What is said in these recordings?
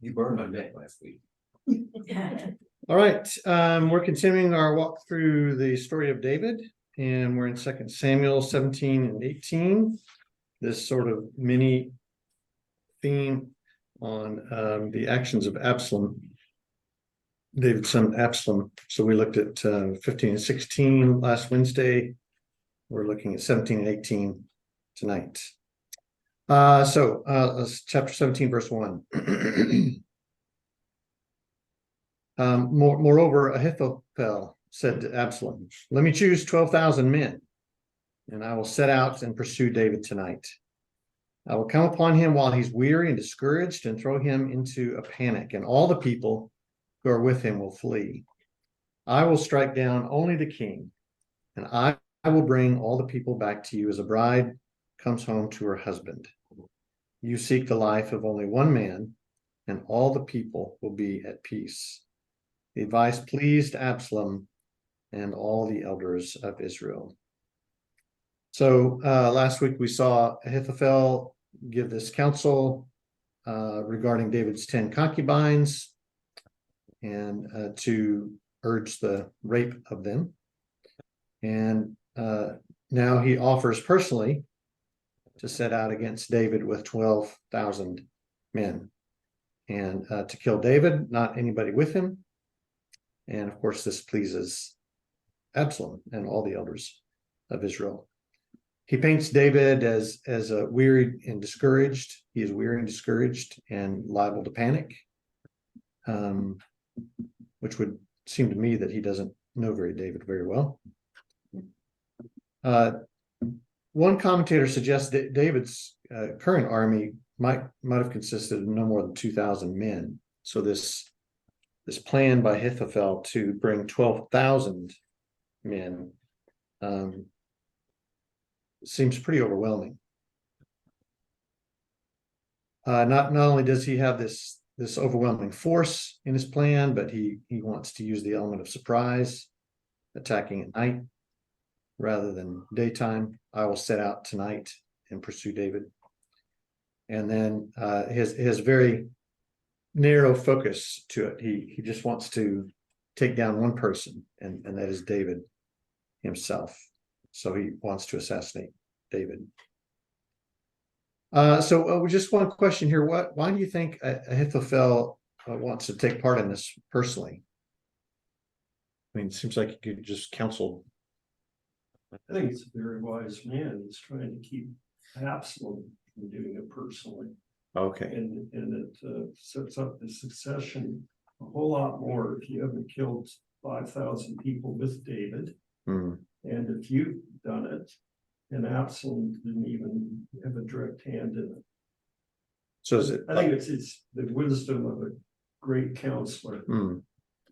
You burned my neck last week. All right, we're continuing our walk through the story of David, and we're in 2 Samuel 17 and 18. This sort of mini theme on the actions of Absalom, David's son Absalom. So we looked at 15 and 16 last Wednesday. We're looking at 17 and 18 tonight. Chapter 17, verse 1. Moreover, Ahithophel said to Absalom, "Let me choose 12,000 men, and I will set out and pursue David tonight. I will come upon him while he's weary and discouraged and throw him into a panic, and all the people who are with him will flee. I will strike down only the king, and I will bring all the people back to you as a bride comes home to her husband. You seek the life of only one man, and all the people will be at peace." The advice pleased Absalom and all the elders of Israel. So last week we saw Ahithophel give this counsel regarding David's 10 concubines and to urge the rape of them. And now he offers personally to set out against David with 12,000 men and to kill David, not anybody with him. And of course, this pleases Absalom and all the elders of Israel. He paints David as a wearied and discouraged. He is weary and discouraged and liable to panic, which would seem to me that he doesn't know David very well. One commentator suggests that David's current army might have consisted of no more than 2,000 men. So this plan by Ahithophel to bring 12,000 men seems pretty overwhelming. Not only does he have this overwhelming force in his plan, but he wants to use the element of surprise, attacking at night rather than daytime. I will set out tonight and pursue David. And then his very narrow focus to it. He just wants to take down one person, and that is David himself. So he wants to assassinate David. So just one question here. Why do you think Ahithophel wants to take part in this personally? I mean, it seems like he could just counsel. I think it's a very wise man. He's trying to keep Absolom from doing it personally. Okay. And it sets up the succession a whole lot more if you haven't killed 5,000 people with David. And if you've done it, and Absolom didn't even have a direct hand in it. So is it? I think it's the wisdom of a great counselor. And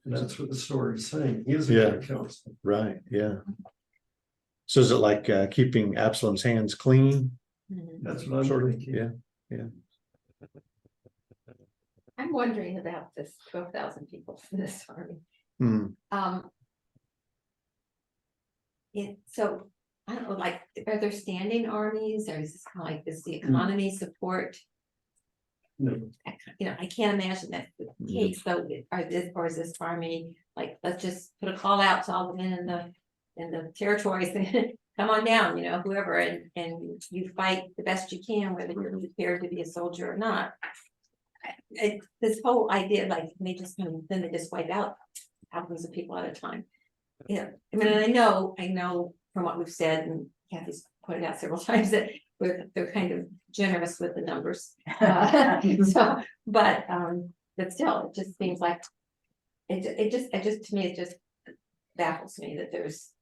that's what the story is saying. He is a great counselor. Right. Yeah. So is it like keeping Absalom's hands clean? That's what I'm thinking. Yeah. I'm wondering about this 12,000 people in this army. So I don't know, like, are there standing armies, or is this kind of like, does the economy support? No. I can't imagine that's the case. So is this army like, let's just put a call out to all the men in the territories and come on down, whoever, and you fight the best you can, whether you're prepared to be a soldier or not. This whole idea, like, they just wipe out thousands of people at a time. I mean, I know from what we've said, and Kathy's pointed out several times that they're kind of generous with the numbers. But still, it just seems like to me, it just baffles me that there's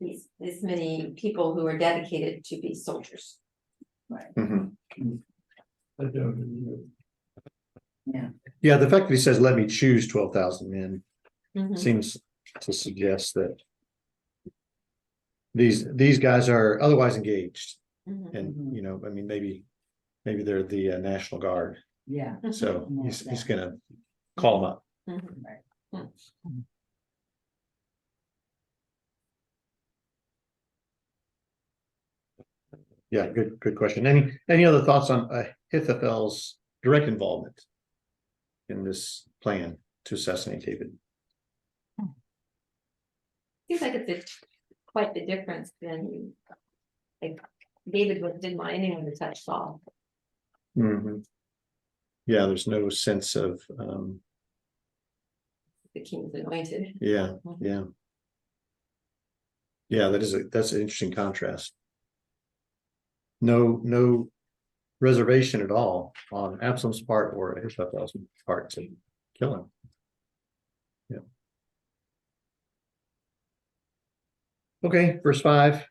this many people who are dedicated to be soldiers. Right. I don't. Yeah. The fact that he says, "Let me choose 12,000 men," seems to suggest that these guys are otherwise engaged, and I mean, maybe they're the National Guard. Yeah. So he's gonna call them up. Right. Yeah, good question. Any other thoughts on Ahithophel's direct involvement in this plan to assassinate David. Seems like quite the difference than, like, David didn't want anyone to touch Saul. Mhm. Yeah, there's no sense of, The king's anointed. yeah, yeah. Yeah, that's an interesting contrast. No reservation at all on Absalom's part or Ahithophel's part to kill him. Yeah. Okay, verse 5.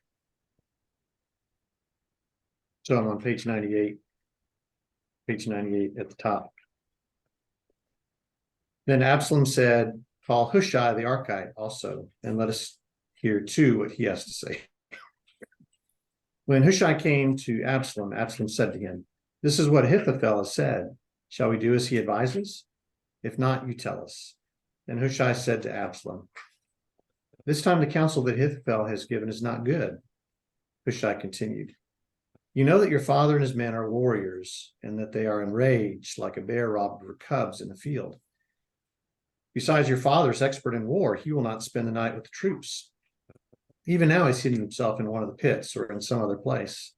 So I'm on page 98. Page 98 at the top. Then Absalom said, call Hushai the Archite also, and let us hear too what he has to say. When Hushai came to Absalom, Absalom said to him, this is what Ahithophel has said. Shall we do as he advises? If not, you tell us. Then Hushai said to Absalom, this time the counsel that Ahithophel has given is not good. Hushai continued, you know that your father and his men are warriors, and that they are enraged like a bear robbed of her cubs in the field. Besides, your father is expert in war. He will not spend the night with the troops. Even now he's hiding himself in one of the pits or in some other place.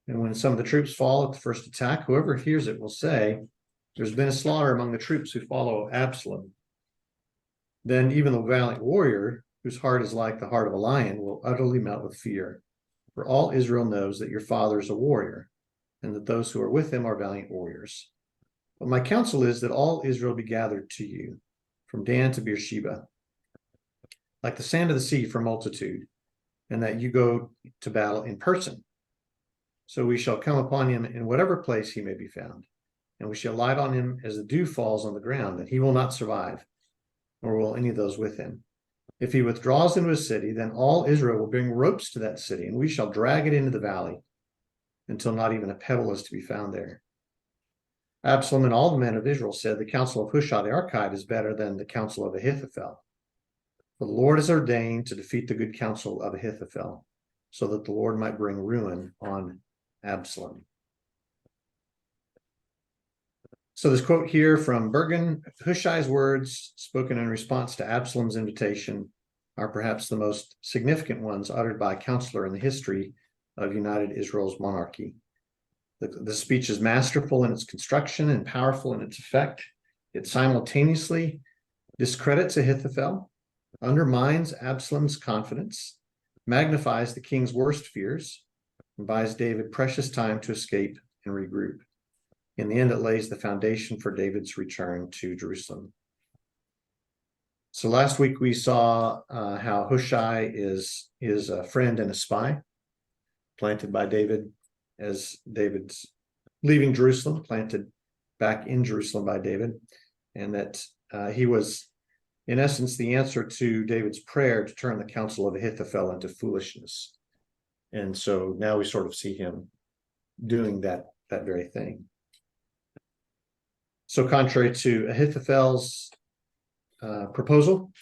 And when some of the troops fall at the first attack, whoever hears it will say, there's been a slaughter among the troops who follow Absalom. Then even the valiant warrior, whose heart is like the heart of a lion, will utterly melt with fear. For all Israel knows that your father is a warrior, and that those who are with him are valiant warriors. But my counsel is that all Israel be gathered to you, from Dan to Beersheba, like the sand of the sea for multitude, and that you go to battle in person. So we shall come upon him in whatever place he may be found, and we shall light on him as the dew falls on the ground, and he will not survive, nor will any of those with him. If he withdraws into a city, then all Israel will bring ropes to that city, and we shall drag it into the valley until not even a pebble is to be found there. Absalom and all the men of Israel said, the counsel of Hushai the Archite is better than the counsel of Ahithophel. For the Lord has ordained to defeat the good counsel of Ahithophel, so that the Lord might bring ruin on Absalom. So this quote here from Bergen, Hushai's words spoken in response to Absalom's invitation are perhaps the most significant ones uttered by a counselor in the history of United Israel's monarchy. The speech is masterful in its construction and powerful in its effect. It simultaneously discredits Ahithophel, undermines Absalom's confidence, magnifies the king's worst fears, and buys David precious time to escape and regroup. In the end, it lays the foundation for David's return to Jerusalem. So last week we saw how Hushai is a friend and a spy, planted by David as David's leaving Jerusalem, planted back in Jerusalem by David, and that he was, in essence, the answer to David's prayer to turn the counsel of Ahithophel into foolishness. And so now we sort of see him doing that very thing. So contrary to Ahithophel's proposal,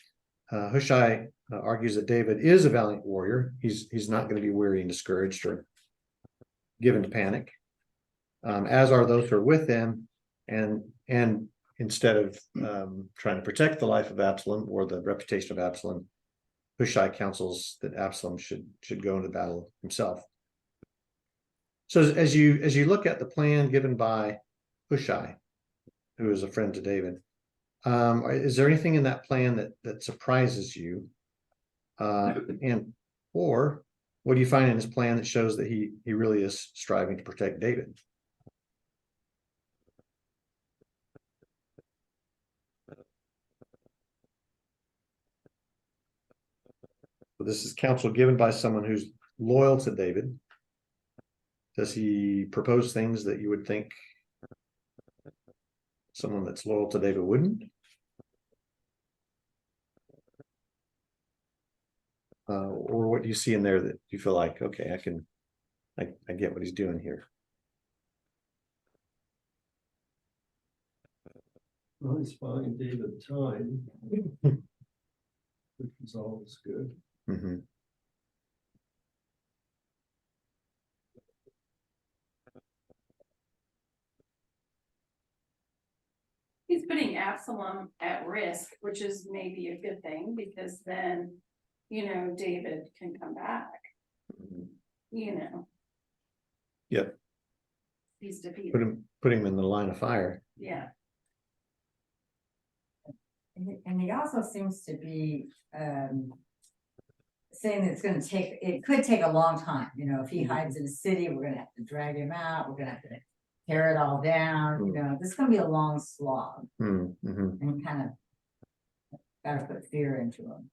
Hushai argues that David is a valiant warrior. He's not going to be weary and discouraged or given to panic, as are those who are with him. And instead of trying to protect the life of Absalom or the reputation of Absalom, Hushai counsels that Absalom should go into battle himself. So as you look at the plan given by Hushai, who is a friend to David, is there anything in that plan that surprises you? Or what do you find in his plan that shows that he really is striving to protect David? So this is counsel given by someone who's loyal to David. Does he propose things that you would think someone that's loyal to David wouldn't? Or what do you see in there that you feel like, okay, I get what he's doing here? Well, he's buying David time, which is always good. Mm-hmm. he's putting Absalom at risk, which is maybe a good thing, because then, David can come back, you know. Yep. He's defeated, Put him in the line of fire. yeah. And he also seems to be, saying that it could take a long time, if he hides in a city, we're gonna have to drag him out, we're gonna have to tear it all down, this is gonna be a long slog, Mm-hmm. and kind of gotta put fear into him,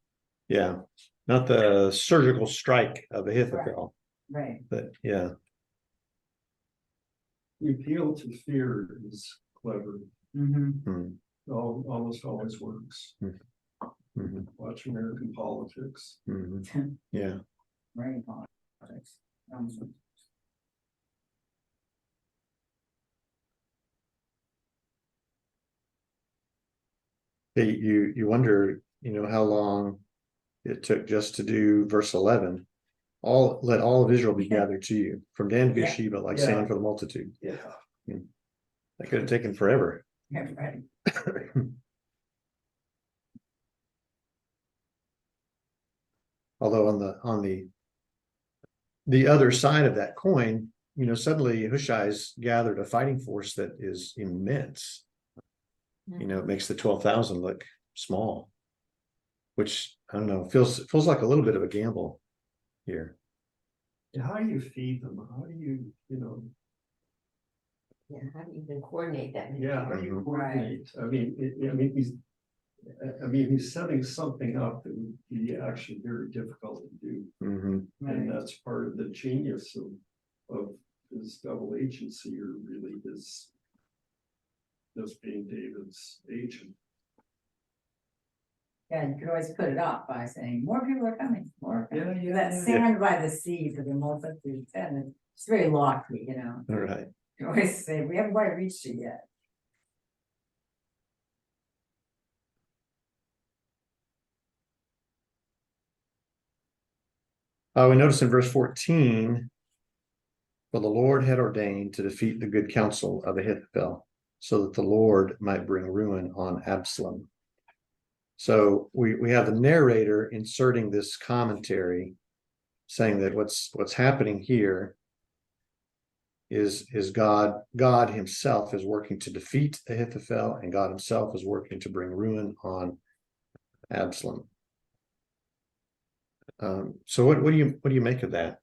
Yeah, not the surgical strike of Ahithophel, right? but yeah. The appeal to fear is clever, Mm, almost always works. mhm, Watch American politics. mhm. Yeah, Right. Politics. you wonder, how long it took just to do verse 11. Let all of Israel be gathered to you, from Dan to Yeah. Beersheba, like Yeah. sand for the multitude. Yeah. That could have taken forever. Yeah, right. Although on the other side of that coin, suddenly Hushai's gathered a fighting force that is immense. It makes the 12,000 look small, which I don't know, feels like a little bit of a gamble here. How do you feed them? How do you, Yeah, how do you even coordinate that? many how people? do you Mhm. coordinate? He's setting something up that would be actually very difficult to do. Mhm. And that's part of the genius of his double agency, or really his just being David's agent. Yeah, you could always put it off by saying, more people are coming, more. are coming." Yeah, That yeah. sand by the sea for the multitude, and it's very lofty, All right. You always say, we haven't quite reached it yet. We notice in verse 14, for the Lord had ordained to defeat the good counsel of Ahithophel, so that the Lord might bring ruin on Absalom. So we have the narrator inserting this commentary, saying that what's happening here is God himself is working to defeat Ahithophel, and God himself is working to bring ruin on Absalom. So what do you make of that?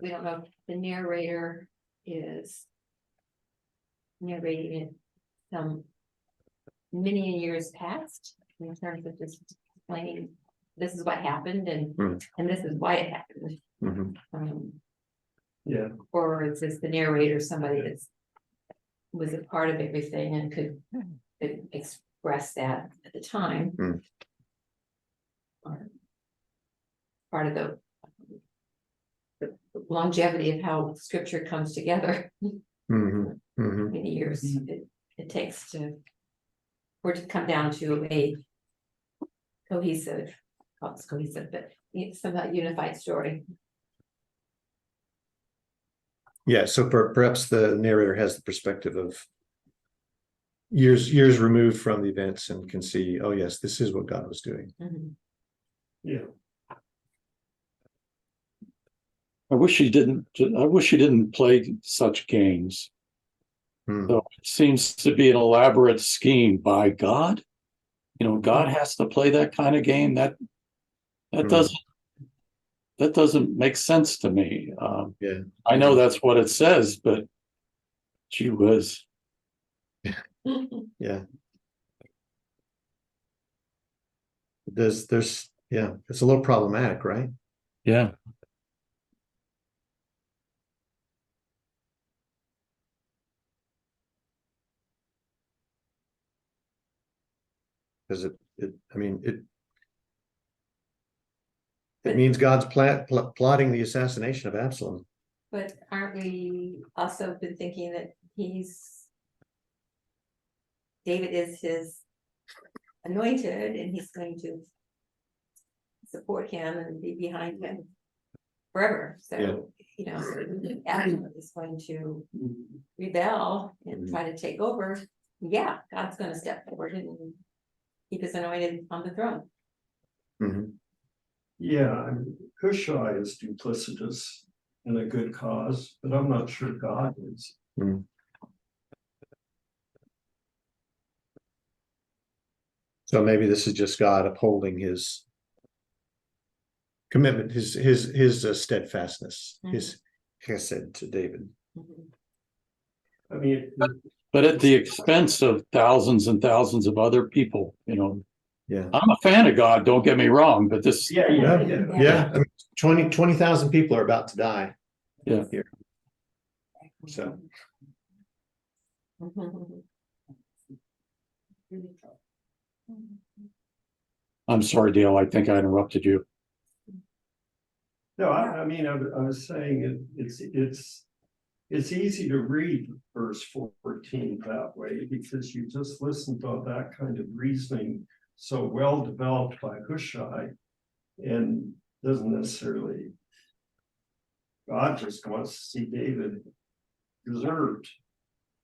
We don't know if the narrator is narrating it some many years past, in terms of just explaining this is what happened and this is why it happened. Mhm. Yeah. Or is this the narrator somebody that's was a part of everything and could express that at the time? Or part of the longevity of how scripture comes together. Many years it takes for it to come down to a cohesive, but somehow unified story. Yeah, so perhaps the narrator has the perspective of years removed from the events and can see, oh yes, this is what God was doing. Yeah. I wish he didn't play such games. So it seems to be an elaborate scheme by God. God has to play that kind of game. That doesn't make sense to me. Yeah, I know that's what it says, but gee whiz. yeah. There's it's a little problematic, right? Yeah. Because it means God's plotting the assassination of Absalom. But aren't we also been thinking that David is his anointed and he's going to support him and be behind him forever, Yeah. so, you know, if Absalom is going to rebel and try to take over, yeah, God's gonna step forward and keep his anointed on the throne. Mhm. Yeah, I mean, Hushai is duplicitous in a good cause, but I'm not sure God is. Mm. So maybe this is just God upholding his commitment, his steadfastness, his chesed to David. Mhm. I mean, But at the expense of thousands and thousands of other people, you know. Yeah. I'm a fan of God, don't get me wrong, but this, yeah. Yeah, I mean, 20,000 people are about to die. Yeah. Here. So, I'm sorry, Dale, I think I interrupted you. No, I mean, I was saying it's easy to read verse 14 that way because you just listen to that kind of reasoning so well developed by Hushai and doesn't necessarily. God just wants to see David preserved.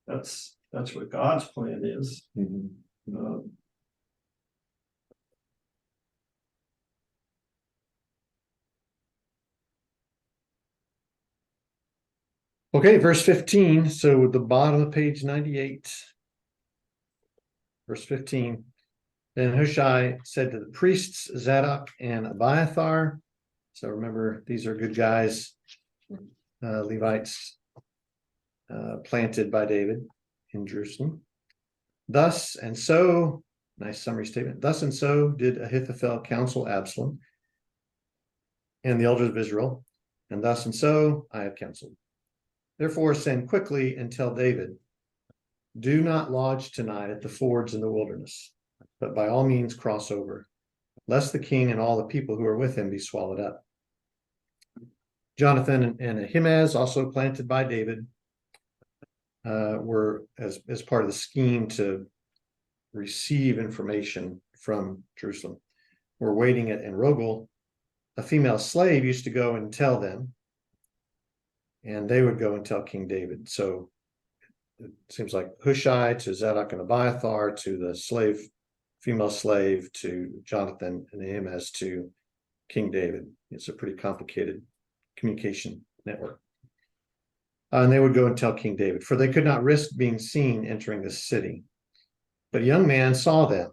That's what God's plan is. mhm. Okay, verse 15. So the bottom of page 98. Verse 15. Then Hushai said to the priests Zadok and Abiathar. So remember, these are good guys, Levites, planted by David in Jerusalem. Thus and so, nice summary statement. Thus and so did Ahithophel counsel Absalom and the elders of Israel, and thus and so I have counseled. Therefore, send quickly and tell David, do not lodge tonight at the fords in the wilderness, but by all means cross over, lest the king and all the people who are with him be swallowed up. Jonathan and Ahimaaz, also planted by David, were as part of the scheme to receive information from Jerusalem. Were waiting at Enrogel. A female slave used to go and tell them, and they would go and tell King David. So it seems like Hushai to Zadok and Abiathar to the female slave to Jonathan and Ahimaaz to King David. It's a pretty complicated communication network. And they would go and tell King David, for they could not risk being seen entering the city. But a young man saw them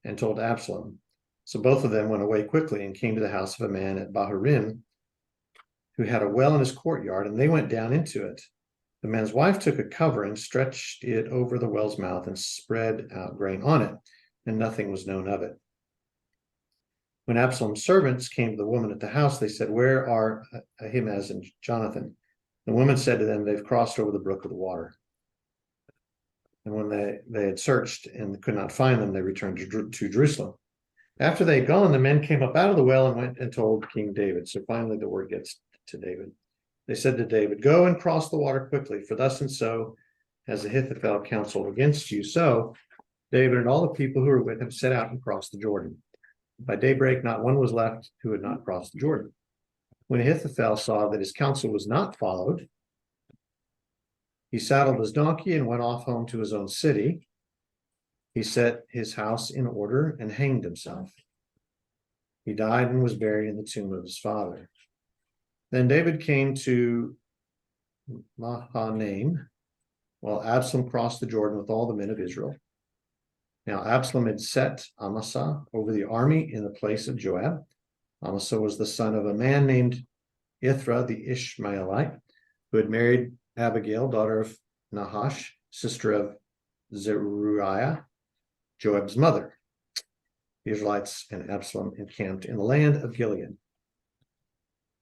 and told Absalom. So both of them went away quickly and came to the house of a man at Bahurim, who had a well in his courtyard, and they went down into it. The man's wife took a covering, stretched it over the well's mouth, and spread out grain on it, and nothing was known of it. When Absalom's servants came to the woman at the house, they said, where are Ahimaaz and Jonathan? The woman said to them, they've crossed over the brook of the water. And when they had searched and could not find them, they returned to Jerusalem. After they had gone, the men came up out of the well and went and told King David. So finally the word gets to David. They said to David, go and cross the water quickly, for thus and so has Ahithophel counseled against you. So David and all the people who were with him set out and crossed the Jordan. By daybreak, not one was left who had not crossed the Jordan. When Ahithophel saw that his counsel was not followed, he saddled his donkey and went off home to his own city. He set his house in order and hanged himself. He died and was buried in the tomb of his father. Then David came to Mahanaim, while Absalom crossed the Jordan with all the men of Israel. Now Absalom had set Amasa over the army in the place of Joab. Amasa was the son of a man named Ithra the Ishmaelite, who had married Abigail, daughter of Nahash, sister of Zeruiah, Joab's mother. The Israelites and Absalom encamped in the land of Gilead.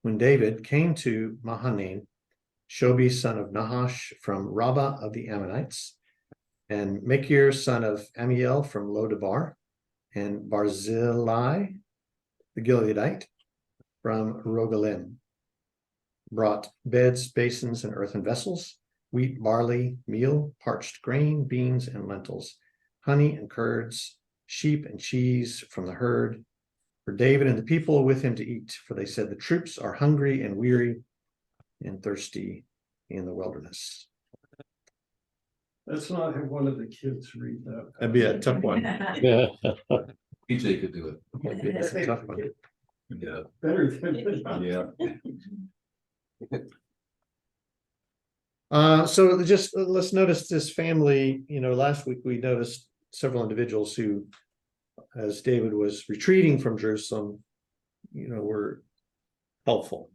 When David came to Mahanaim, Shobi, son of Nahash from Rabbah of the Ammonites, and Machir, son of Amiel from Lodabar, and Barzillai, the Gileadite, from Rogelim, brought beds, basins, and earthen vessels, wheat, barley, meal, parched grain, beans, and lentils, honey and curds, sheep and cheese from the herd, for David and the people with him to eat, for they said the troops are hungry and weary and thirsty in the wilderness. Let's not have one of the kids read that. That'd be a tough one. Yeah. PJ could do it. That's a tough one. Yeah. Better than. Yeah. So just let's notice this family, last week we noticed several individuals who, as David was retreating from Jerusalem, were helpful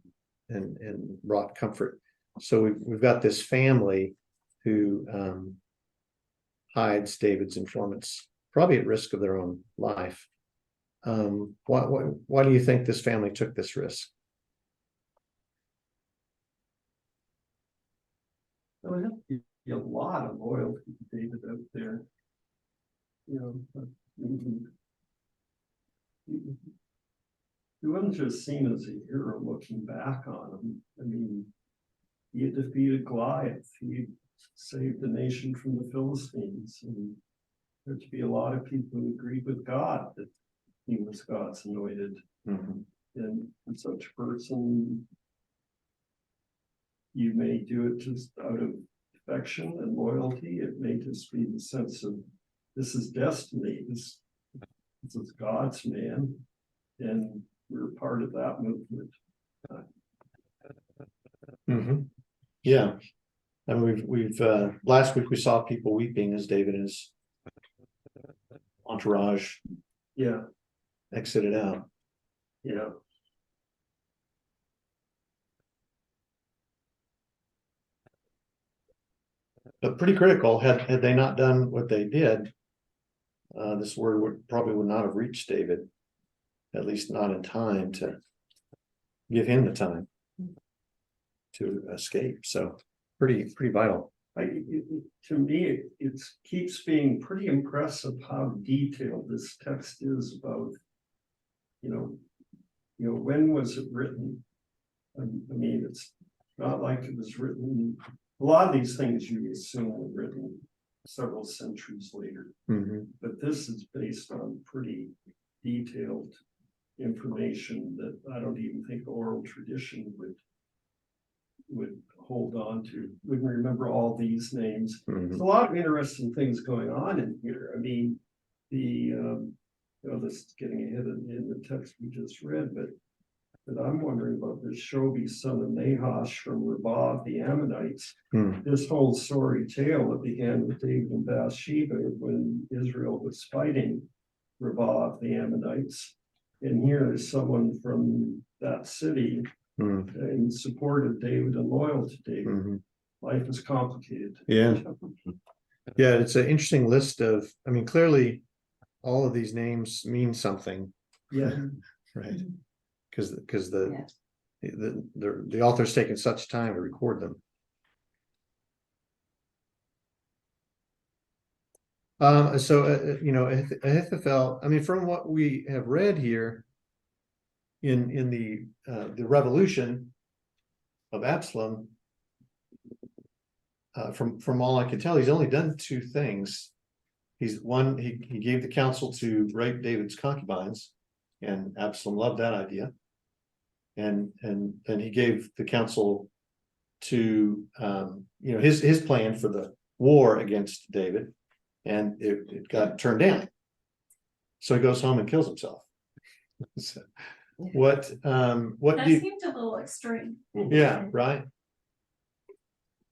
and brought comfort. So we've got this family who hides David's informants, probably at risk of their own life. Why do you think this family took this risk? There have to be a lot of loyalty to David out there. He wasn't just seen as a hero looking back on him. I mean, he had defeated Goliath. He saved the nation from the Philistines. And there'd be a lot of people who agreed with God that he was God's anointed. Mm-hmm. And such a person, you may do it just out of affection and loyalty. It may just be the sense of this is destiny. This is God's man, and we're part of that movement. Mm-hmm. Yeah, and we've last week we saw people weeping as David and his entourage Yeah, exited out. yeah. But pretty critical. Had they not done what they did, this word probably would not have reached David, at least not in time to give him the time to escape. So pretty vital. To me, it keeps being pretty impressive how detailed this text is about, when was it written? I mean, it's not like it was written. A lot of these things you assume were written several centuries later, Mm-hmm. but this is based on pretty detailed information that I don't even think oral tradition would hold on to. Wouldn't remember all these names. Mm-hmm. There's a lot of interesting things going on in here. I mean, this is getting ahead in the text we just read, but I'm wondering about this Shobi, son of Nahash from Rabbah, the Ammonites. Mm. This whole sorry tale that began with David and Bathsheba when Israel was fighting Rabbah, the Ammonites. And here is someone from that city in support of David and loyal to David. Mm-hmm. Life is complicated. Yeah. Yeah, it's an interesting list of, clearly all of these names mean something. Yeah. Right. Because the author's taken such time to record them. Ahithophel, from what we have read here in the revolution of Absalom, from all I can tell, he's only done two things. He gave the counsel to rape David's concubines, and Absalom loved that idea. And then he gave the counsel to his plan for the war against David, and it got turned down. So he goes home and kills himself. So what That do you, seemed a little extreme. yeah, right?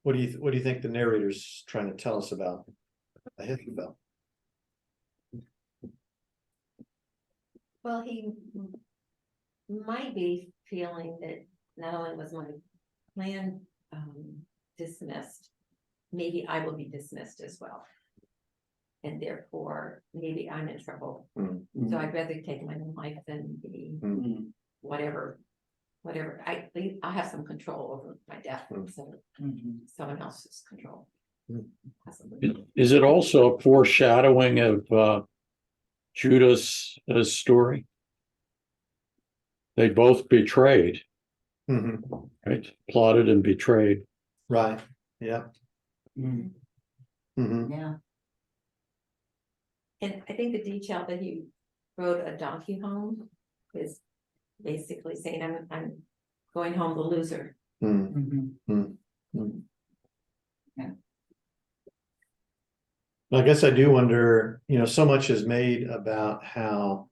What do you think the narrator's trying to tell us about Ahithophel? Well, he might be feeling that not only was my plan dismissed, maybe I will be dismissed as well. And therefore, maybe I'm in trouble. So I'd rather take my own life than be whatever. I'll have some control over my death, so someone else's control. Is it also a foreshadowing of Judah's story? They both betrayed, right? Plotted and betrayed. Right. Yeah. Yeah. And I think the detail that he rode a donkey home is basically saying, I'm going home the loser. Hmm, Mhm. hmm. Yeah. I guess I do wonder, so much is made about how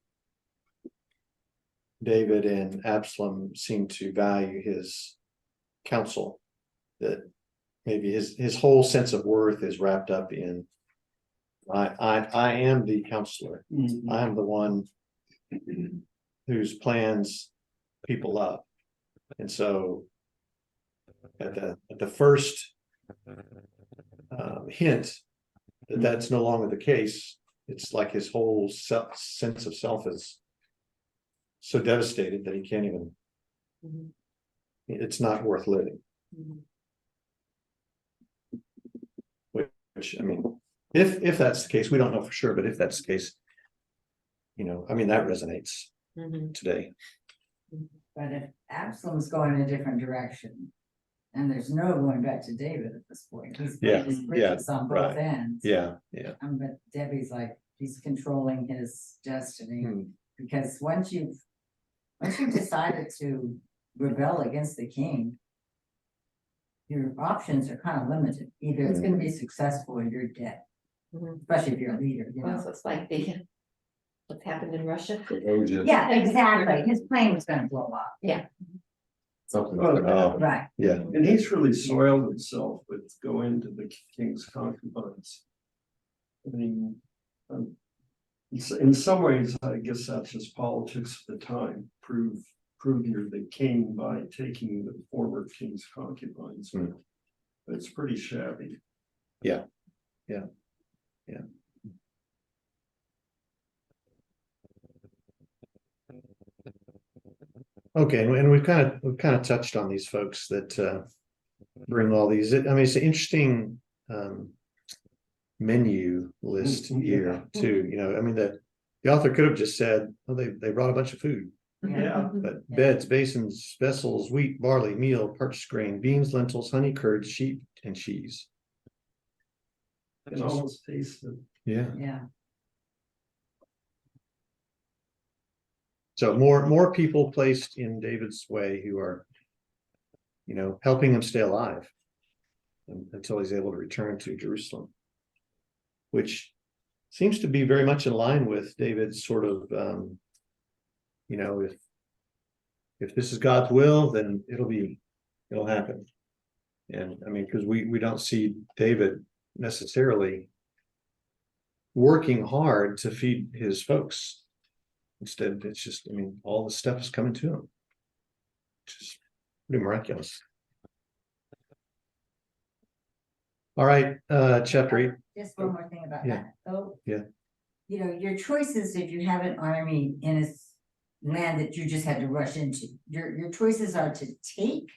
David and Absalom seem to value his counsel, that maybe his whole sense of worth is wrapped up in I am the counselor. Mhm. I am the one whose plans people love. And so at the first hint that that's no longer the case, it's like his whole sense of self is so devastated that he can't even, Mhm. it's not worth living. Mhm. Which, I mean, if that's the case, we don't know for sure, but if that's the case, I mean, that resonates Mhm. today. But if Absalom's going in a different direction, and there's no going back to David at this point, he's Yeah, playing his yeah, bridges on both right. ends. Yeah. But Debbie's like, he's controlling his destiny, Hmm. because once you've decided to rebel against the king, your options are kind of limited. Either it's gonna be successful or you're dead, Mhm. especially if you're a leader, Well, so it's like what's happened in Russia. Yeah, exactly. His plane was gonna blow up. Yeah. Something. Oh, Right. yeah. And he's really soiled himself with going to the king's concubines. I mean, in some ways, I guess that's just politics of the time. Prove you're the king by taking the former king's concubines. Mm. It's pretty shabby. Yeah. Okay, and we've kind of touched on these folks that bring all these. I mean, it's an interesting menu list here too. I mean, the author could have just said, "Well, they brought a bunch of food," Yeah. but beds, basins, vessels, wheat, barley, meal, parched grain, beans, lentils, honey, curd, sheep, and cheese. I can almost taste it. Yeah. Yeah. So more people placed in David's way who are, helping him stay alive until he's able to return to Jerusalem, which seems to be very much in line with David's sort of, if this is God's will, then it'll happen. And I mean, because we don't see David necessarily working hard to feed his folks. Instead, it's just, I mean, all the stuff is coming to him, which is pretty miraculous. All right, chapter 8. Just one more thing about Yeah. that, though. Yeah. Your choices, if you have an army in a land that you just had to rush into, your choices are to take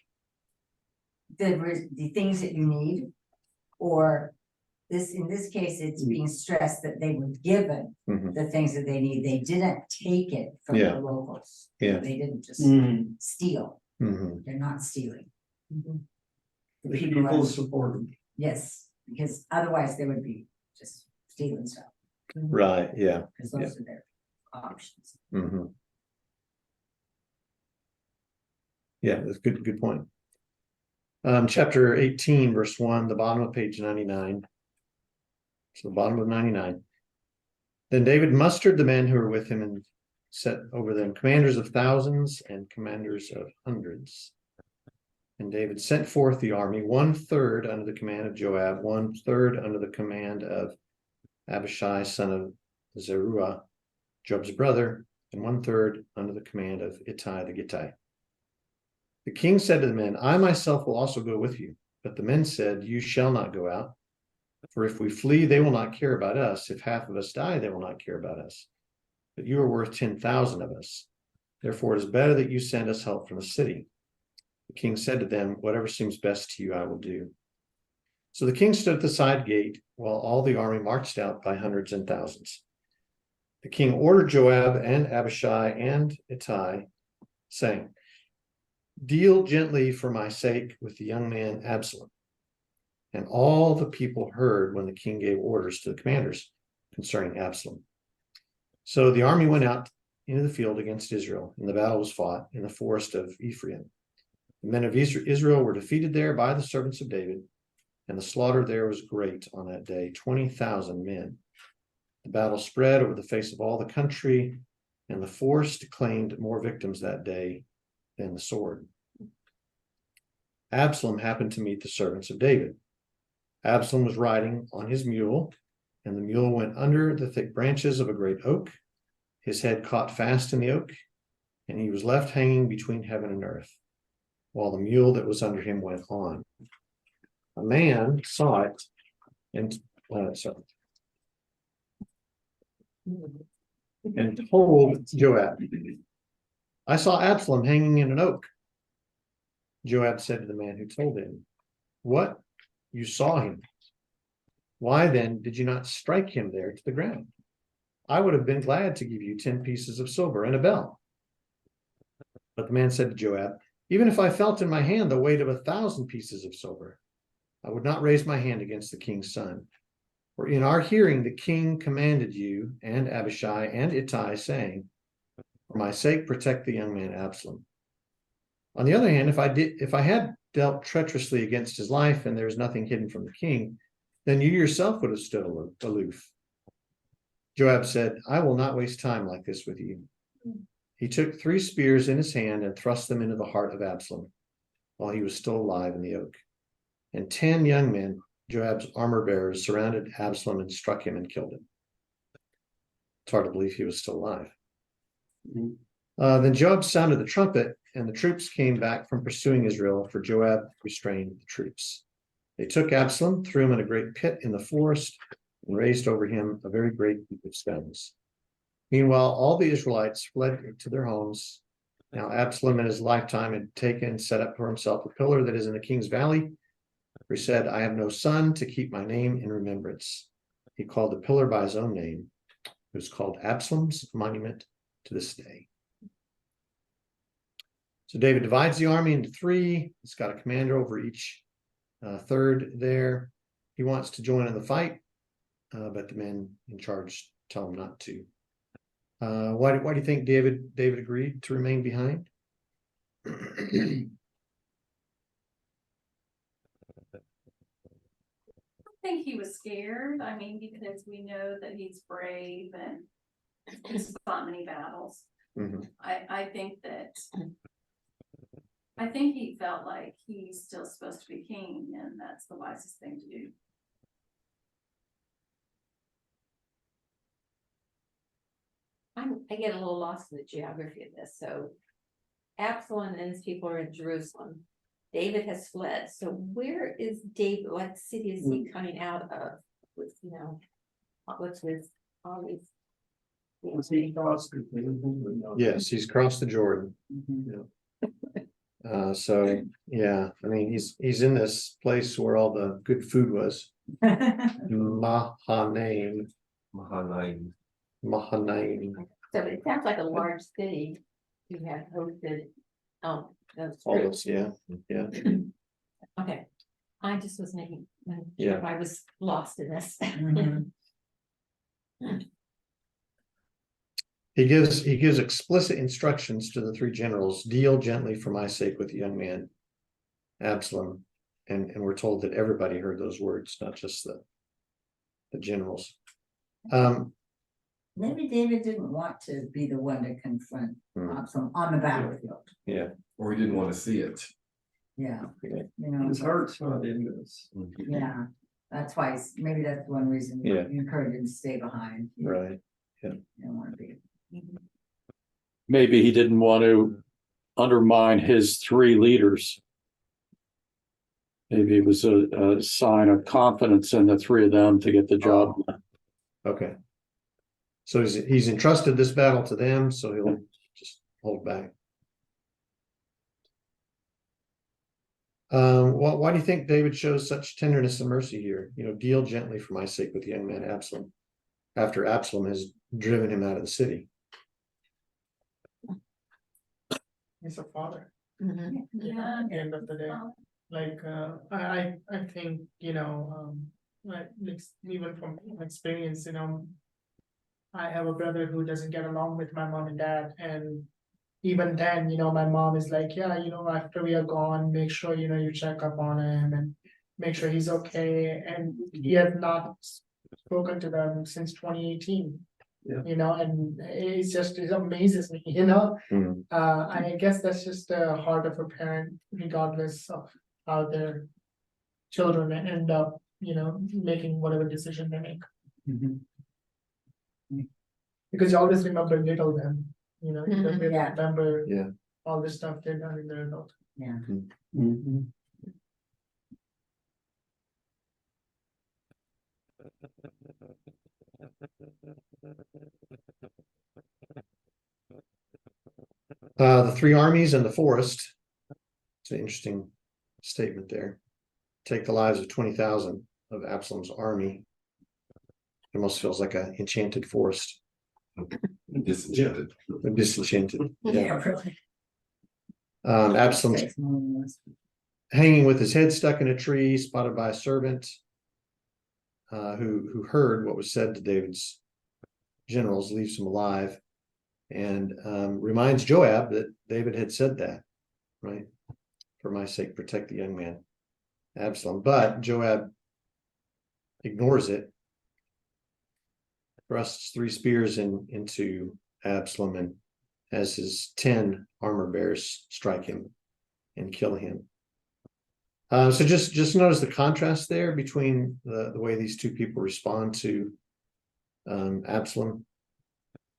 the things that you need, or in this case, it's being stressed that they were given Mhm. the things that they need. They didn't take it from Yeah. the locals. Yeah. They didn't just Mm. steal. Mhm. They're not stealing. Mhm. The The people people are- support him. Yes, because otherwise they would be just stealing stuff, Right, yeah. because those are their options. Mhm. Yeah, that's good point. Chapter 18, verse 1, the bottom of page 99. So the bottom of 99. Then David mustered the men who were with him and set over them commanders of thousands and commanders of hundreds. And David sent forth the army, 1/3 under the command of Joab, 1/3 under the command of Abishai, son of Zeruiah, Joab's brother, and 1/3 under the command of Ittai the Gittite. The king said to the men, I myself will also go with you. But the men said, you shall not go out. For if we flee, they will not care about us. If half of us die, they will not care about us. But you are worth 10,000 of us. Therefore, it is better that you send us help from the city. The king said to them, whatever seems best to you, I will do. So the king stood at the side gate while all the army marched out by hundreds and thousands. The king ordered Joab and Abishai and Ittai, saying, deal gently for my sake with the young man Absalom. And all the people heard when the king gave orders to the commanders concerning Absalom. So the army went out into the field against Israel, and the battle was fought in the forest of Ephraim. The men of Israel were defeated there by the servants of David, and the slaughter there was great on that day, 20,000 men. The battle spread over the face of all the country, and the forest claimed more victims that day than the sword. Absalom happened to meet the servants of David. Absalom was riding on his mule, and the mule went under the thick branches of a great oak. His head caught fast in the oak, and he was left hanging between heaven and earth, while the mule that was under him went on. A man saw it and told Joab, I saw Absalom hanging in an oak. Joab said to the man who told him, what? You saw him. Why then did you not strike him there to the ground? I would have been glad to give you 10 pieces of silver and a bell. But the man said to Joab, even if I felt in my hand the weight of 1,000 pieces of silver, I would not raise my hand against the king's son. For in our hearing the king commanded you and Abishai and Ittai, saying, for my sake protect the young man Absalom. On the other hand, if I had dealt treacherously against his life, and there is nothing hidden from the king, then you yourself would have stood aloof. Joab said, I will not waste time like this with you. He took 3 spears in his hand and thrust them into the heart of Absalom while he was still alive in the oak. And 10 young men, Joab's armor bearers, surrounded Absalom and struck him and killed him. It's hard to believe he was still alive. Then Joab sounded the trumpet, and the troops came back from pursuing Israel, for Joab restrained the troops. They took Absalom, threw him in a great pit in the forest, and raised over him a very great heap of stones. Meanwhile, all the Israelites fled to their homes. Now Absalom in his lifetime had taken and set up for himself a pillar that is in the king's valley. For he said, I have no son to keep my name in remembrance. He called the pillar by his own name. It was called Absalom's monument to this day. So David divides the army into 3. He's got a commander over each third there. He wants to join in the fight, but the men in charge tell him not to. Why do you think David agreed to remain behind? I think he was scared. I mean, because we know that he's brave and he's fought many battles. Mhm. I think he felt like he's still supposed to be king, and that's the wisest thing to do. I get a little lost in the geography of this, so Absalom and his people are in Jerusalem. David has fled, so where is David, what city is he coming out of? With, what's his, all these. Was he crossed the Jordan? Yes, he's crossed the Jordan. Mhm. So yeah, I mean, he's in this place where all the good food was. Mahanaim. So it sounds like a large city who had hosted, those All troops. those, yeah. Okay, I just was making, Yeah. I was lost in this. Mhm. He gives explicit instructions to the 3 generals, deal gently for my sake with the young man Absalom. And we're told that everybody heard those words, not just the generals. Maybe David didn't want to be the one to confront Absalom on the battlefield. Yeah. Or he didn't want to see it. Yeah, Yeah. you know, His heart's not in this. yeah, that's why, maybe that's one reason you Yeah. encourage him to stay behind. You Right. don't want to be. Maybe he didn't want to undermine his 3 leaders. Maybe it was a sign of confidence in the 3 of them to get the job done. Okay. So he's entrusted this battle to them, so he'll just hold back. Why do you think David shows such tenderness and mercy here? Deal gently for my sake with the young man Absalom, after Absalom has driven him out of the city. He's a father Mhm. Yeah. at the end of the day. Like, I think, like, even from experience, I have a brother who doesn't get along with my mom and dad, and even then, my mom is like, yeah, after we are gone, make sure, you check up on him and make sure he's okay, and he has not spoken to them since 2018. Yeah. And it amazes me, Mhm. I guess that's just the heart of a parent, regardless of how their children end up, making whatever decision they make. Because you always remember little them, you don't really Yeah. remember Yeah. all the stuff they've done in their adult. Yeah. Mhm. The three armies and the forest. It's an interesting statement there. Take the lives of 20,000 of Absalom's army. It almost feels like an enchanted forest. Disenchanted. Disenchanted. Yeah. Yeah, really. Absalom's hanging with his head stuck in a tree, spotted by a servant who heard what was said to David's generals, leaves him alive, and reminds Joab that David had said that, right? For my sake, protect the young man, Absalom. But Joab ignores it, thrusts 3 spears into Absalom, and has his 10 armor bearers strike him and kill him. So just notice the contrast there between the way these two people respond to Absalom.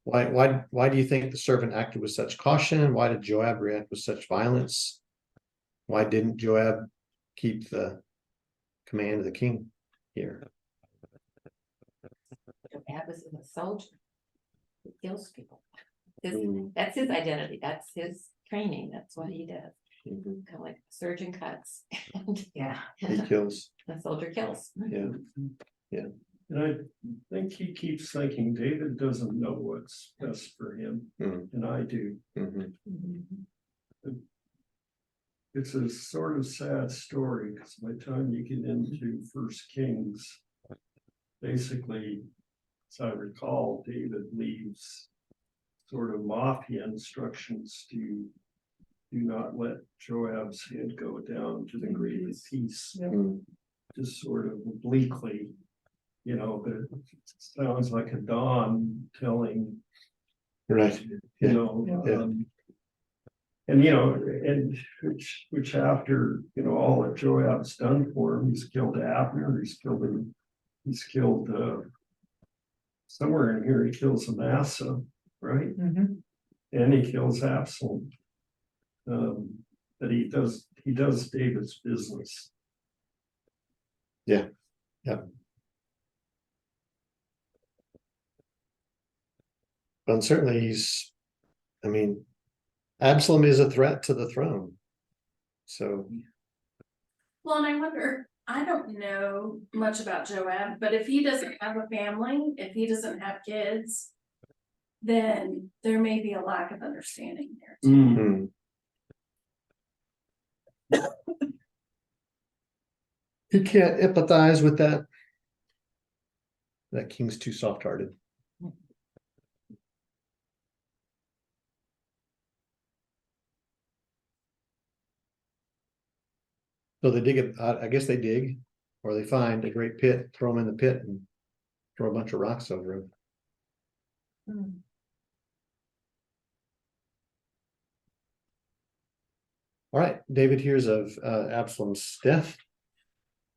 Why do you think the servant acted with such caution? Why did Joab react with such violence? Why didn't Joab keep the command of the king here? Joab is a soldier. He kills people. Mm. That's his identity. That's his training. That's what he does. Mhm. Kind of like a surgeon cuts. Yeah. He kills. The soldier kills. Yeah. And I think he keeps thinking David doesn't know what's best for him, and I do. Mhm. It's a sort of sad story, because by the time you get into First Kings, basically, as I recall, David leaves sort of mafia instructions to do not let Joab's head go down to the grave of peace. Mm. Just sort of obliquely, but it sounds like a Don telling, Right. you know, Yeah. and which after, all that Joab's done for him, he's killed Abner, he's killed somewhere in here, he kills Amasa, right? And he kills Absalom. But he does David's business. Yeah. But certainly Absalom is a threat to the throne. So Well, and I wonder, I don't know much about Joab, but if he doesn't have a family, if he doesn't have kids, then there may be a lack of understanding there. too. He can't empathize with that. That king's too soft-hearted. So they dig it. I guess they dig, or they find a great pit, throw him in the pit, and throw a bunch of rocks over him. All right, David hears of Absalom's death.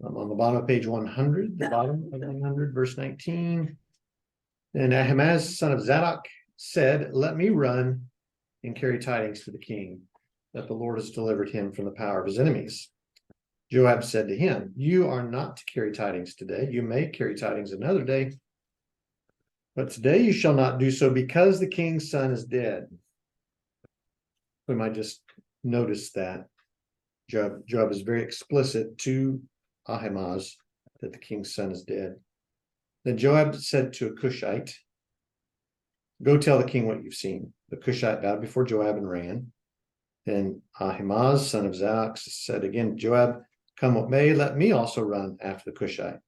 On the bottom of page 100, the bottom of 100, verse 19. And Ahimaaz, son of Zadok, said, "Let me run and carry tidings to the king, that the Lord has delivered him from the power of his enemies." Joab said to him, "You are not to carry tidings today. You may carry tidings another day, but today you shall not do so, because the king's son is dead." We might just notice that Joab is very explicit to Ahimaaz that the king's son is dead. Then Joab said to a Cushite, "Go tell the king what you've seen." The Cushite bowed before Joab and ran. Then Ahimaaz, son of Zadok, said again, "Joab, come what may, let me also run after the Cushite."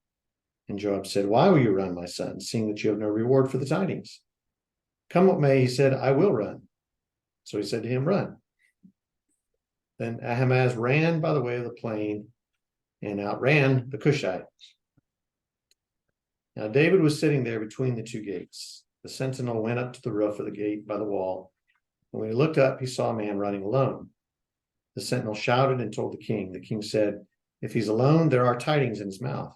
And Joab said, why will you run, my son, seeing that you have no reward for the tidings? Come what may, he said, I will run. So he said to him, run. Then Ahimaaz ran by the way of the plain and outran the Cushites. Now David was sitting there between the two gates. The sentinel went up to the roof of the gate by the wall. And when he looked up, he saw a man running alone. The sentinel shouted and told the king. The king said, if he's alone, there are tidings in his mouth.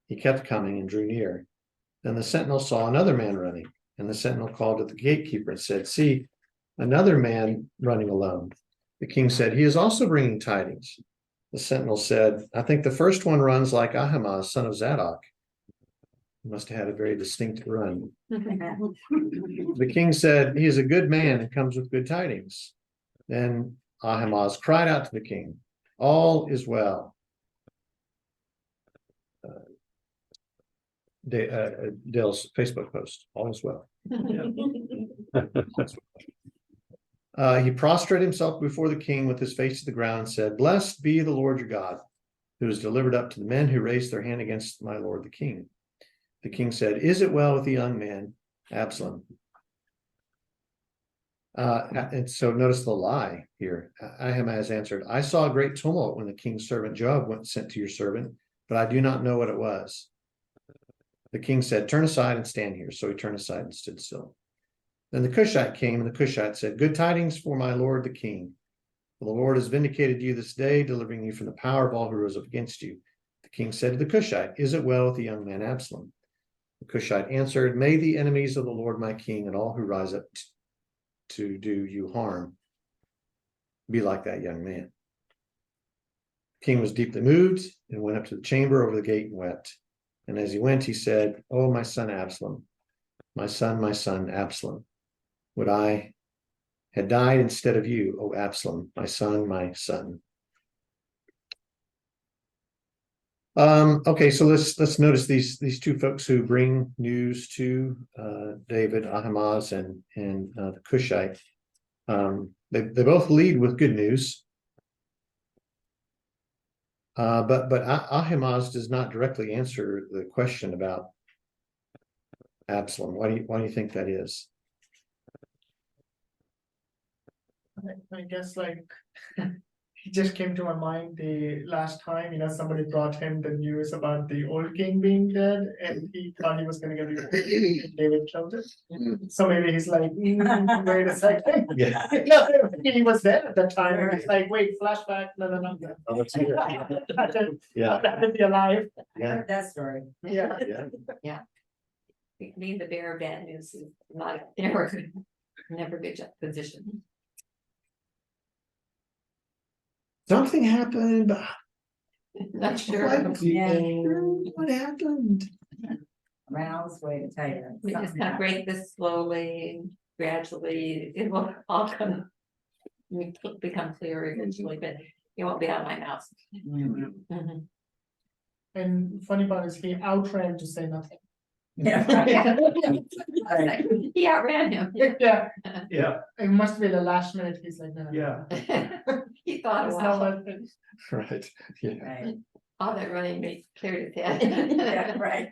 He kept coming and drew near. Then the sentinel saw another man running, and the sentinel called to the gatekeeper and said, see, another man running alone. The king said, he is also bringing tidings. The sentinel said, I think the first one runs like Ahimaaz, son of Zadok. He must have had a very distinct run. The king said, he is a good man and comes with good tidings. Then Ahimaaz cried out to the king, all is well. Dale's Facebook post, all is well. He prostrated himself before the king with his face to the ground and said, blessed be the Lord your God, who has delivered up to the men who raised their hand against my lord the king. The king said, is it well with the young man, Absalom? And so notice the lie here. Ahimaaz answered, I saw a great tumult when the king's servant Joab went sent to your servant, but I do not know what it was. The king said, turn aside and stand here. So he turned aside and stood still. Then the Cushite came, and the Cushite said, good tidings for my lord the king. For the Lord has vindicated you this day, delivering you from the power of all who rose up against you. The king said to the Cushite, is it well with the young man Absalom? The Cushite answered, may the enemies of the Lord my king and all who rise up to do you harm be like that young man. The king was deeply moved and went up to the chamber over the gate and wept. And as he went, he said, oh, my son Absalom, my son, Absalom, would I had died instead of you, O Absalom, my son, my son. Okay, so let's notice these two folks who bring news to David, Ahimaaz, and the Cushite. They both lead with good news. But Ahimaaz does not directly answer the question about Absalom. Why do you think that is? I guess like it just came to my mind the last time, somebody brought him the news about the old king being dead, and he thought he was going to get revenge, and David killed him. So maybe he's like, wait a second. Yeah. He was dead at that time. And it's like, wait, flashback. No. Oh, let's hear it. Yeah. That would be alive. I heard that story. Yeah. Yeah. Being the bearer of bad news is not never good position. Something happened, but Not sure. what happened? Ran all this way to tell you. We just kind of break this slowly, gradually, it will all become clear eventually, but it won't be out of my mouth. Mhm. Mhm. And funny part is he outran to say nothing. Yeah. Right. He outran him. Yeah, Yeah, it must be the last minute. He's like, no. yeah. He thought, It's wow, not like- Right. Yeah. Right. all that running made cleared his Yeah, head. right.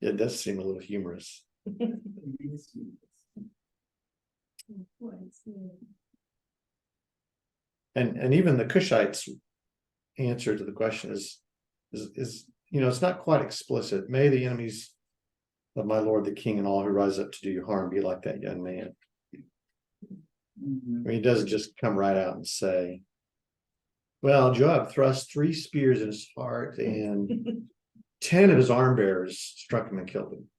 It does seem a little humorous. And even the Cushites' answer to the question is it's not quite explicit. May the enemies of my lord the king and all who rise up to do you harm be like that young man. Mhm. I mean, he doesn't just come right out and say, well, Joab thrust 3 spears in his heart and 10 of his arm bearers struck him and killed him.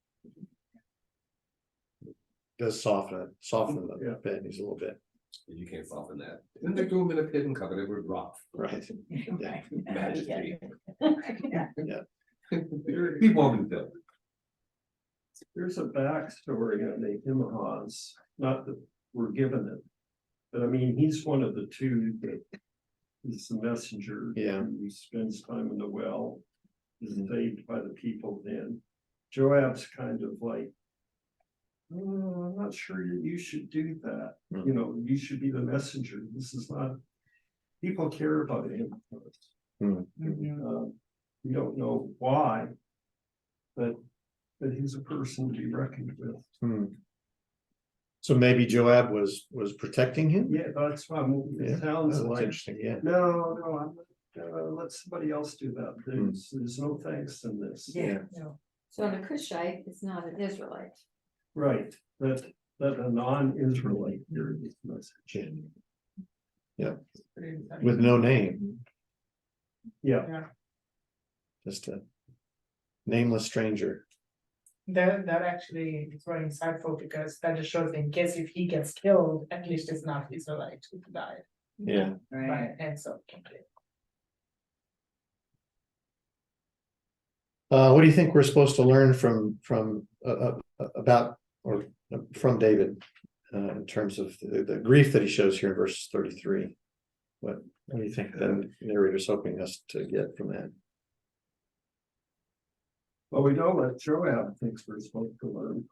Does soften the bed a little bit. You can't soften that. And they threw him in a pit and covered it with rock. Right. Right. Majesty. Yeah. He won't built. There's a backstory on the Ahimaaz, not that we're given it. But I mean, he's one of the two that is the messenger. Yeah. Who spends time in the well, is saved by the people then. Joab's kind of like, oh, I'm not sure you should do that. You know, you should be the messenger. This is not, people care about him. Mhm. We don't know why. But he's a person to be reckoned with. So maybe Joab was protecting him? Yeah, that's why Yeah, it sounds that's like, interesting, yeah. no, I'm let somebody else do that. There's no thanks in this. Yeah. So the Cushite is not an Israelite. Right, that a non-Israelite hears this message. Yeah, with no name, Yeah, just a nameless stranger. That actually is very insightful because that just shows in case if he gets killed, at least it's not Israelite who died. Yeah. Right, and so complete. What do you think we're supposed to learn from about or from David in terms of the grief that he shows here in verse 33? What do you think the narrator's hoping us to get from that? well, we know what Joab thinks we're supposed to learn.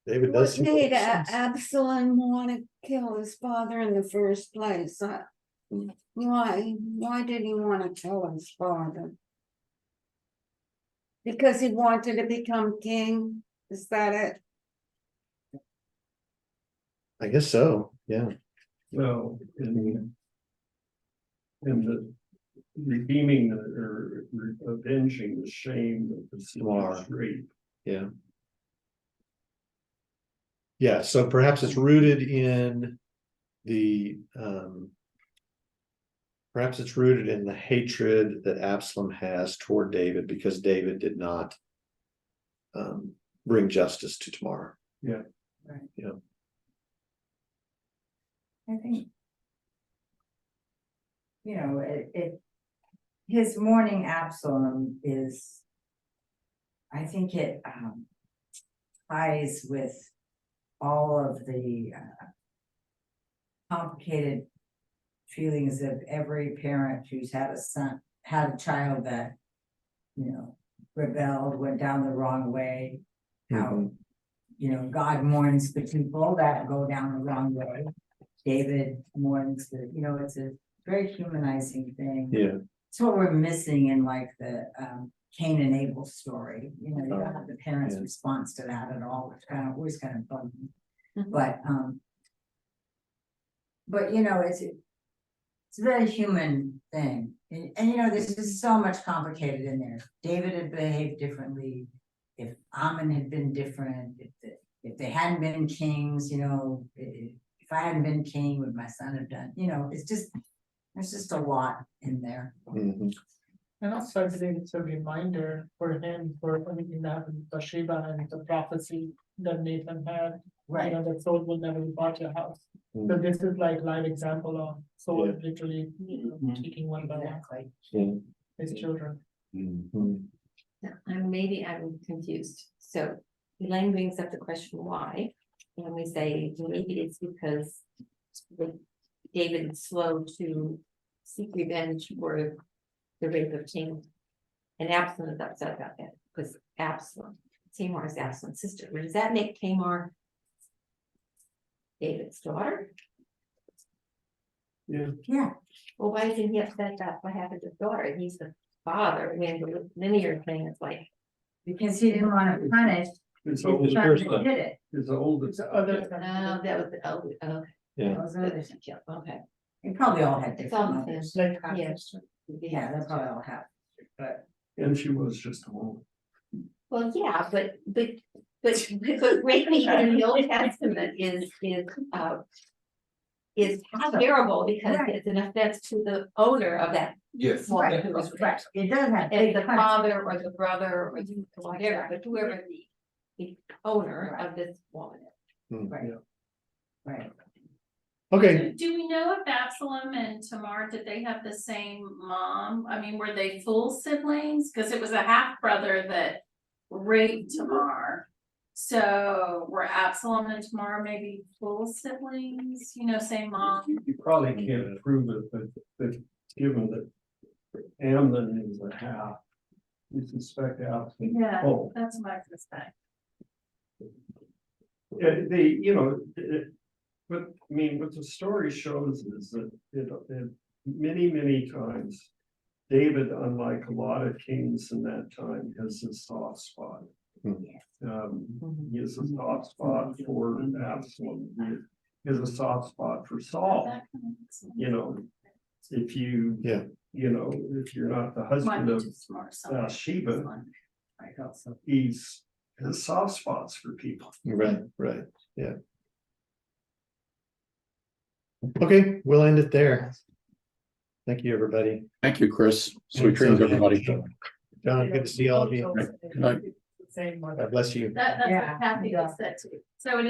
David does. What made Absalom want to kill his father in the first place? Why did he want to kill his father? Because he wanted to become king? Is that it? I guess so, yeah. Well, in the redeeming or avenging the shame of the sister's rape. Yeah. Yeah, so perhaps it's rooted in the perhaps it's rooted in the hatred that Absalom has toward David because David did not bring justice to Tamar. Yeah. Right. Yeah. I think, his mourning Absalom is, I think it ties with all of the complicated feelings of every parent who's had a child that, rebelled, went down the wrong way. How, God mourns the people that go down the wrong way. David mourns it's a very humanizing thing. Yeah. It's what we're missing in like the Cain and Abel story. You don't have the parents' response to that at all, which always kind of bugged me. But it's a very human thing. And there's just so much complicated in there. David had behaved differently. If Ammon had been different, if they hadn't been kings, if I hadn't been king, would my son have done? There's just a lot in there. Mm-hmm. And also I believe it's a reminder for him for everything that happened with Bathsheba and the prophecy that Nathan had. Right. That Saul will never depart your house. So this is like live example of Saul literally taking one by one his children. Maybe I'm confused. So Elaine brings up the question why, and we say maybe it's because David is slow to seek revenge for the rape of King, and Absalom is upset about that because Tamar is Absalom's sister. Does that make Tamar David's daughter? Yeah. Well, why isn't he upset about what happened to his daughter? He's the father. When the linear thing is like, because he didn't want to punish His the oldest, son that did it. his oldest. that was Yeah. Those are the- okay. They probably all had It's all different the mothers. Like Yeah, they probably all have, but. And she was just a woman. Well, yeah, but raping in the Old Testament is terrible because Right. it's an offense to the owner of that Yes. woman who was Right, raped. it does have. And the big punishment. father or the brother or whatever, but whoever the owner of this woman is. Right. Right. Okay, Do we know if Absalom and Tamar, did they have the same mom? I mean, were they full siblings? Cause it was a half brother that raped Tamar. So were Absalom and Tamar maybe full siblings, same mom? You probably can't prove it, but given that Amnon is a half. We suspect Absalom. Yeah, Oh, that's my suspect. But I mean, what the story shows is that many times. David, unlike a lot of kings in that time, has a soft spot. He has a soft spot for Absalom. He has a soft spot for Saul. If you. Yeah. If you're not the Might husband be of too smart. Bathsheba, he's has soft spots for people. Right, yeah. Okay, we'll end it there. Thank you, everybody. Thank you, Chris. Sweet dreams, everybody. John, good to see all of you. Good night. Same one. God bless you. That's Yeah. what Kathy just said too. So it is.